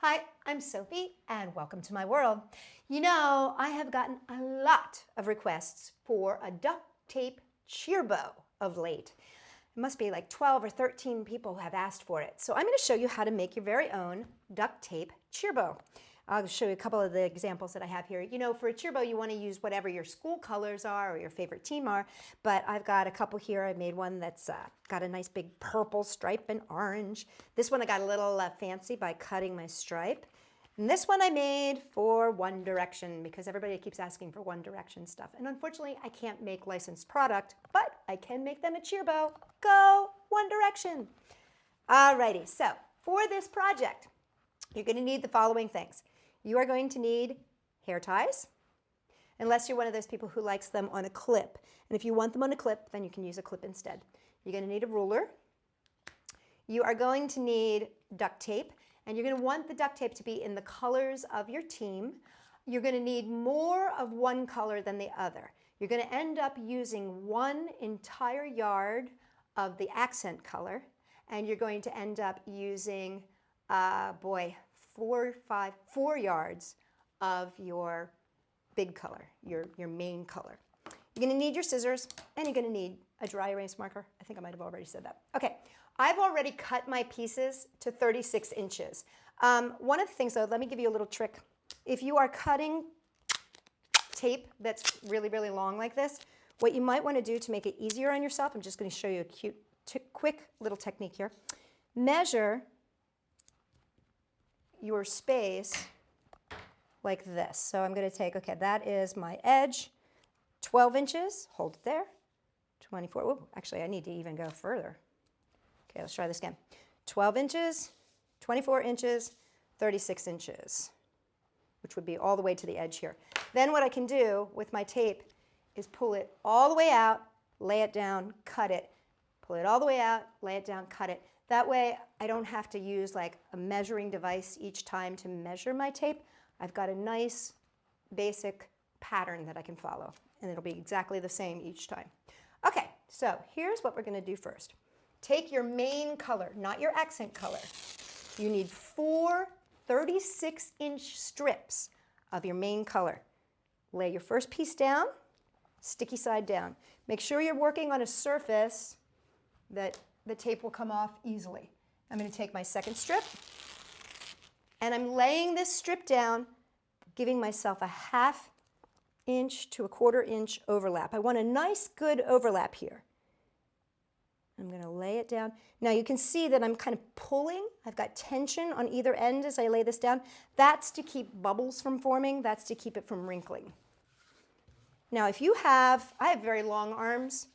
Hi, I'm Sophie and welcome to my world. You know, I have gotten a lot of requests for a duct tape cheer bow of late. It must be like 12 or 13 people who have asked for it. So I'm going to show you how to make your very own duct tape cheer bow. I'll show you a couple of the examples that I have here. You know, for a cheer bow, you want to use whatever your school colors are or your favorite team are, but I've got a couple here. I made one that's got a nice big purple stripe and orange. This one I got a little fancy by cutting my stripe. And this one I made for One Direction because everybody keeps asking for One Direction stuff. And unfortunately, I can't make licensed product, but I can make them a cheer bow. Go One Direction! Alrighty, so for this project, you're going to need the following things. You are going to need hair ties, unless you're one of those people who likes them on a clip. And if you want them on a clip, then you can use a clip instead. You're going to need a ruler. You are going to need duct tape, and you're going to want the duct tape to be in the colors of your team. You're going to need more of one color than the other. You're going to end up using one entire yard of the accent color, and you're going to end up using, 4 yards of your big color, your main color. You're going to need your scissors, and you're going to need a dry erase marker. I think I might have already said that. Okay, I've already cut my pieces to 36 inches. One of the things, though, let me give you a little trick. If you are cutting tape that's really, really long like this, what you might want to do to make it easier on yourself, I'm just going to show you a quick little technique here. Measure your space like this. So I'm going to take, okay, that is my edge, 12 inches, hold it there, 24, ooh, actually I need to even go further. Okay, let's try this again. 12 inches, 24 inches, 36 inches, which would be all the way to the edge here. Then what I can do with my tape is pull it all the way out, lay it down, cut it, pull it all the way out, lay it down, cut it. That way I don't have to use like a measuring device each time to measure my tape. I've got a nice basic pattern that I can follow, and it'll be exactly the same each time. Okay, so here's what we're going to do first. Take your main color, not your accent color. You need 4 36-inch strips of your main color. Lay your first piece down, sticky side down. Make sure you're working on a surface that the tape will come off easily. I'm going to take my second strip, and I'm laying this strip down, giving myself a 1/2 inch to a 1/4 inch overlap. I want a nice, good overlap here. I'm going to lay it down. Now you can see that I'm kind of pulling. I've got tension on either end as I lay this down. That's to keep bubbles from forming. That's to keep it from wrinkling. Now if you have, I have very long arms.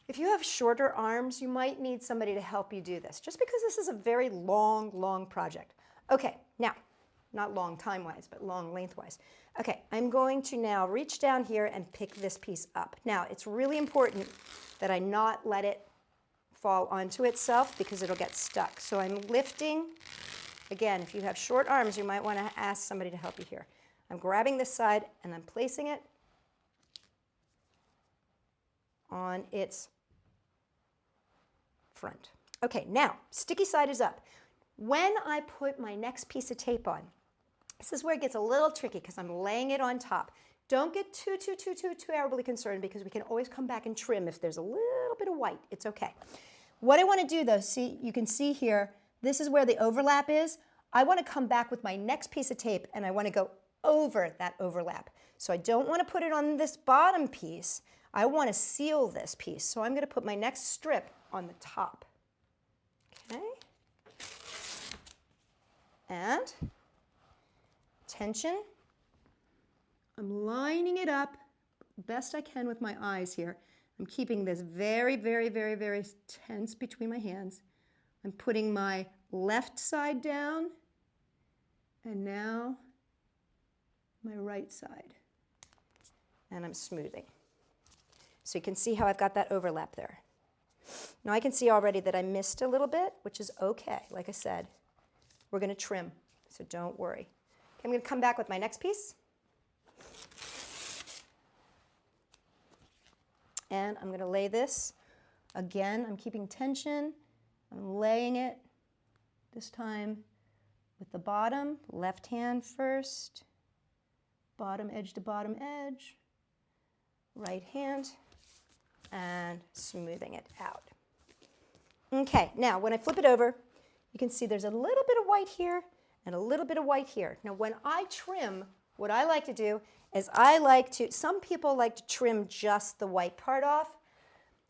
If you have shorter arms, you might need somebody to help you do this, just because this is a very long, long project. Okay, now, not long time-wise, but long length-wise. Okay, I'm going to now reach down here and pick this piece up. Now, it's really important that I not let it fall onto itself because it'll get stuck. So I'm lifting. Again, if you have short arms, you might want to ask somebody to help you here. I'm grabbing this side and I'm placing it on its front. Okay, now, sticky side is up. When I put my next piece of tape on, this is where it gets a little tricky because I'm laying it on top. Don't get too terribly concerned because we can always come back and trim if there's a little bit of white. It's okay. What I want to do though, see, you can see here, this is where the overlap is. I want to come back with my next piece of tape and I want to go over that overlap. So I don't want to put it on this bottom piece. I want to seal this piece. So I'm going to put my next strip on the top. Okay. And tension. I'm lining it up best I can with my eyes here. I'm keeping this very, very, very, very tense between my hands. I'm putting my left side down and now my right side. And I'm smoothing. So you can see how I've got that overlap there. Now I can see already that I missed a little bit, which is okay. Like I said, we're going to trim, so don't worry. Okay, I'm going to come back with my next piece. And I'm going to lay this. Again, I'm keeping tension. I'm laying it, this time with the bottom, left hand first, bottom edge to bottom edge, right hand, and smoothing it out. Okay, now when I flip it over, you can see there's a little bit of white here and a little bit of white here. Now when I trim, what I like to do is some people like to trim just the white part off.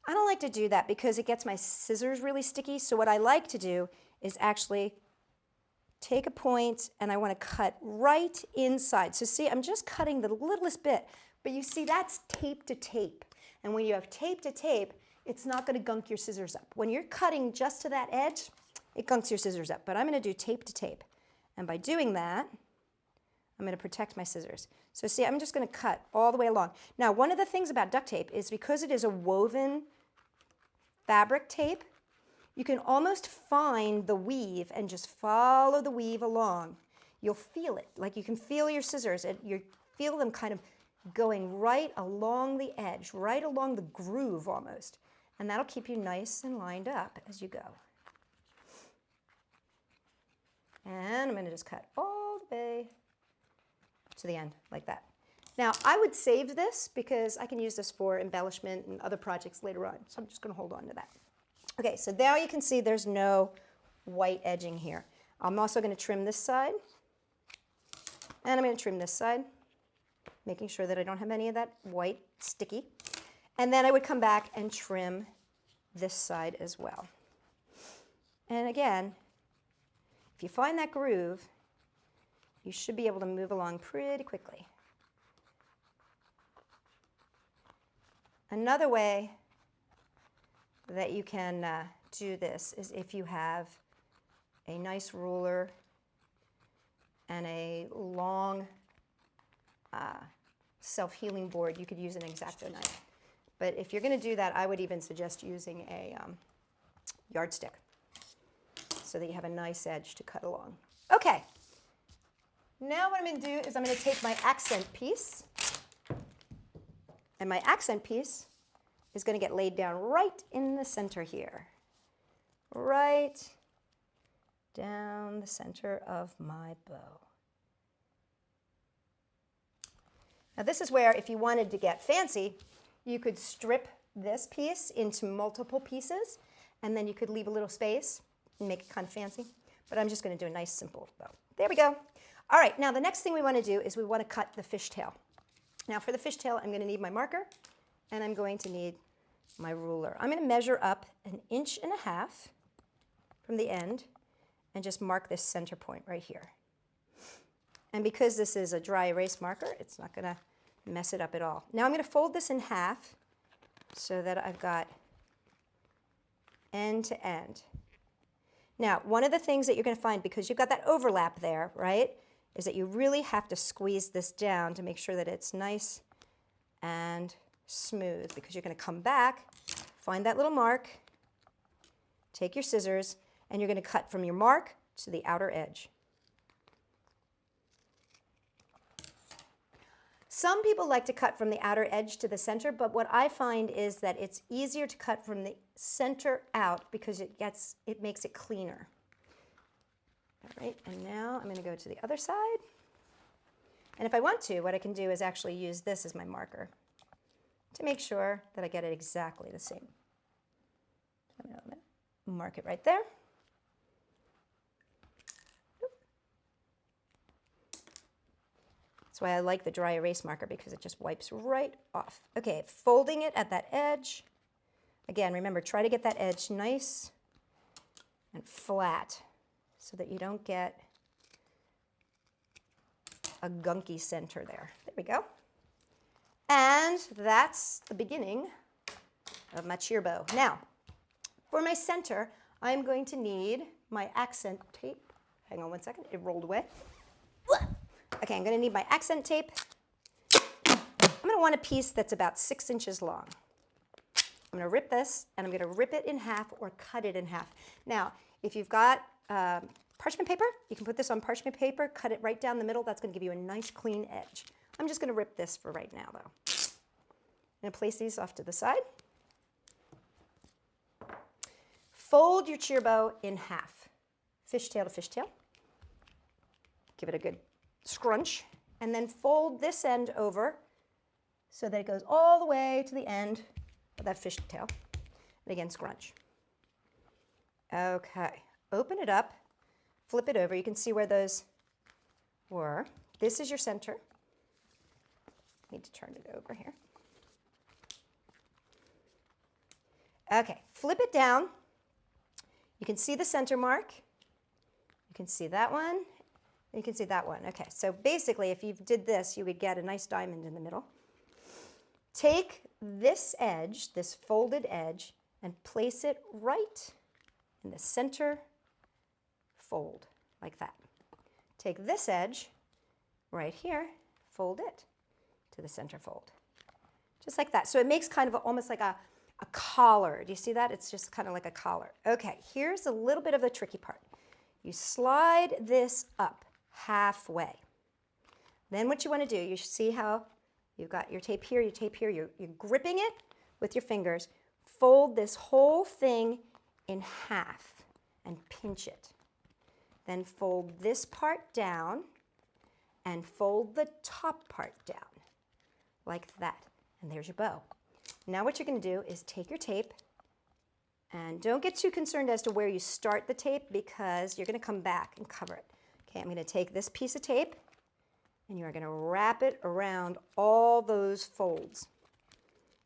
I don't like to do that because it gets my scissors really sticky. So what I like to do is actually take a point and I want to cut right inside. So see, I'm just cutting the littlest bit, but you see that's tape to tape. And when you have tape to tape, it's not going to gunk your scissors up. When you're cutting just to that edge, it gunks your scissors up. But I'm going to do tape to tape. And by doing that, I'm going to protect my scissors. So see, I'm just going to cut all the way along. Now, one of the things about duct tape is because it is a woven fabric tape, you can almost find the weave and just follow the weave along. You'll feel it, like you can feel your scissors. You feel them kind of going right along the edge, right along the groove almost. And that'll keep you nice and lined up as you go. And I'm going to just cut all the way to the end like that. Now, I would save this because I can use this for embellishment and other projects later on. So I'm just going to hold on to that. Okay, so now you can see there's no white edging here. I'm also going to trim this side. And I'm going to trim this side, making sure that I don't have any of that white sticky. And then I would come back and trim this side as well. And again, if you find that groove, you should be able to move along pretty quickly. Another way that you can do this is if you have a nice ruler and a long self-healing board, you could use an X-Acto knife. But if you're going to do that, I would even suggest using a yardstick so that you have a nice edge to cut along. Okay, now what I'm going to do is I'm going to take my accent piece, and my accent piece is going to get laid down right in the center here, right down the center of my bow. Now this is where, if you wanted to get fancy, you could strip this piece into multiple pieces, and then you could leave a little space and make it kind of fancy. But I'm just going to do a nice simple bow. There we go. All right, now the next thing we want to do is we want to cut the fishtail. Now for the fishtail, I'm going to need my marker, and I'm going to need my ruler. I'm going to measure up 1.5 inches from the end and just mark this center point right here. And because this is a dry erase marker, it's not going to mess it up at all. Now I'm going to fold this in half so that I've got end to end. Now, one of the things that you're going to find, because you've got that overlap there, right, is that you really have to squeeze this down to make sure that it's nice and smooth, because you're going to come back, find that little mark, take your scissors, and you're going to cut from your mark to the outer edge. Some people like to cut from the outer edge to the center, but what I find is that it's easier to cut from the center out because it makes it cleaner. All right, and now I'm going to go to the other side. And if I want to, what I can do is actually use this as my marker to make sure that I get it exactly the same. I'm going to mark it right there. That's why I like the dry erase marker, because it just wipes right off. Okay, folding it at that edge. Again, remember, try to get that edge nice and flat so that you don't get a gunky center there. There we go. And that's the beginning of my cheer bow. Now, for my center, I'm going to need my accent tape. Hang on one second, it rolled away. Okay, I'm going to need my accent tape. I'm going to want a piece that's about 6 inches long. I'm going to rip this, and I'm going to rip it in half or cut it in half. Now, if you've got parchment paper, you can put this on parchment paper, cut it right down the middle. That's going to give you a nice clean edge. I'm just going to rip this for right now, though. I'm going to place these off to the side. Fold your cheer bow in half, fishtail to fishtail. give it a good scrunch, and then fold this end over so that it goes all the way to the end of that fishtail. And again, scrunch. Okay, open it up, flip it over. You can see where those were. This is your center. Need to turn it over here. Okay, flip it down. You can see the center mark. You can see that one. You can see that one. Okay, so basically if you did this, you would get a nice diamond in the middle. Take this edge, this folded edge, and place it right in the center fold, like that. Take this edge right here, fold it to the center fold, just like that. So it makes kind of almost like a collar. Do you see that? It's just kind of like a collar. Okay, here's a little bit of the tricky part. You slide this up halfway. Then what you want to do, you see how you've got your tape here, you're gripping it with your fingers. Fold this whole thing in half and pinch it. Then fold this part down and fold the top part down, like that. And there's your bow. Now what you're going to do is take your tape, and don't get too concerned as to where you start the tape because you're going to come back and cover it. Okay, I'm going to take this piece of tape and you are going to wrap it around all those folds.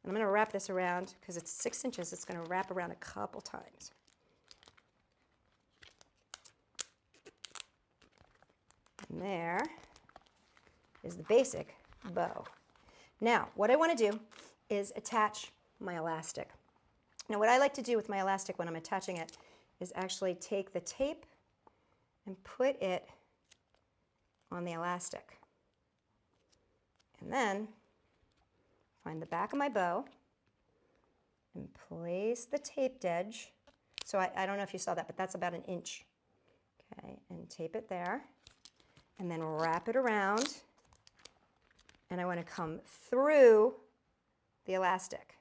And I'm going to wrap this around, because it's 6 inches, it's going to wrap around a couple times. And there is the basic bow. Now, what I want to do is attach my elastic. Now, what I like to do with my elastic when I'm attaching it is actually take the tape and put it on the elastic. And then find the back of my bow and place the taped edge. So I don't know if you saw that, but that's about 1 inch. Okay, and tape it there. And then wrap it around. And I want to come through the elastic.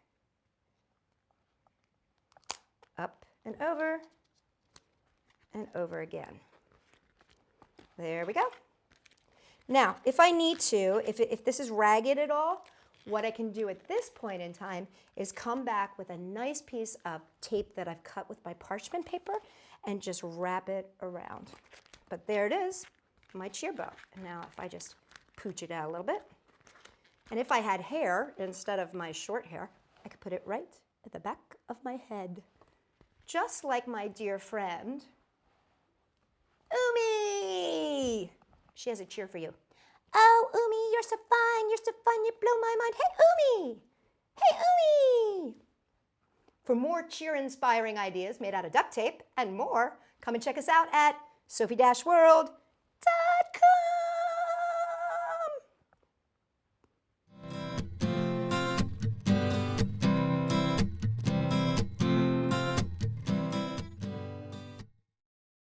Up and over again. There we go. Now, if I need to, if this is ragged at all, what I can do at this point in time is come back with a nice piece of tape that I've cut with my parchment paper and just wrap it around. But there it is, my cheer bow. And now if I just pooch it out a little bit, and if I had hair instead of my short hair, I could put it right at the back of my head. Just like my dear friend, Umi. She has a cheer for you. Oh, Umi, you're so fine, you blow my mind. Hey, Umi! Hey, Umi! For more cheer-inspiring ideas made out of duct tape and more, come and check us out at Sophie-World.com.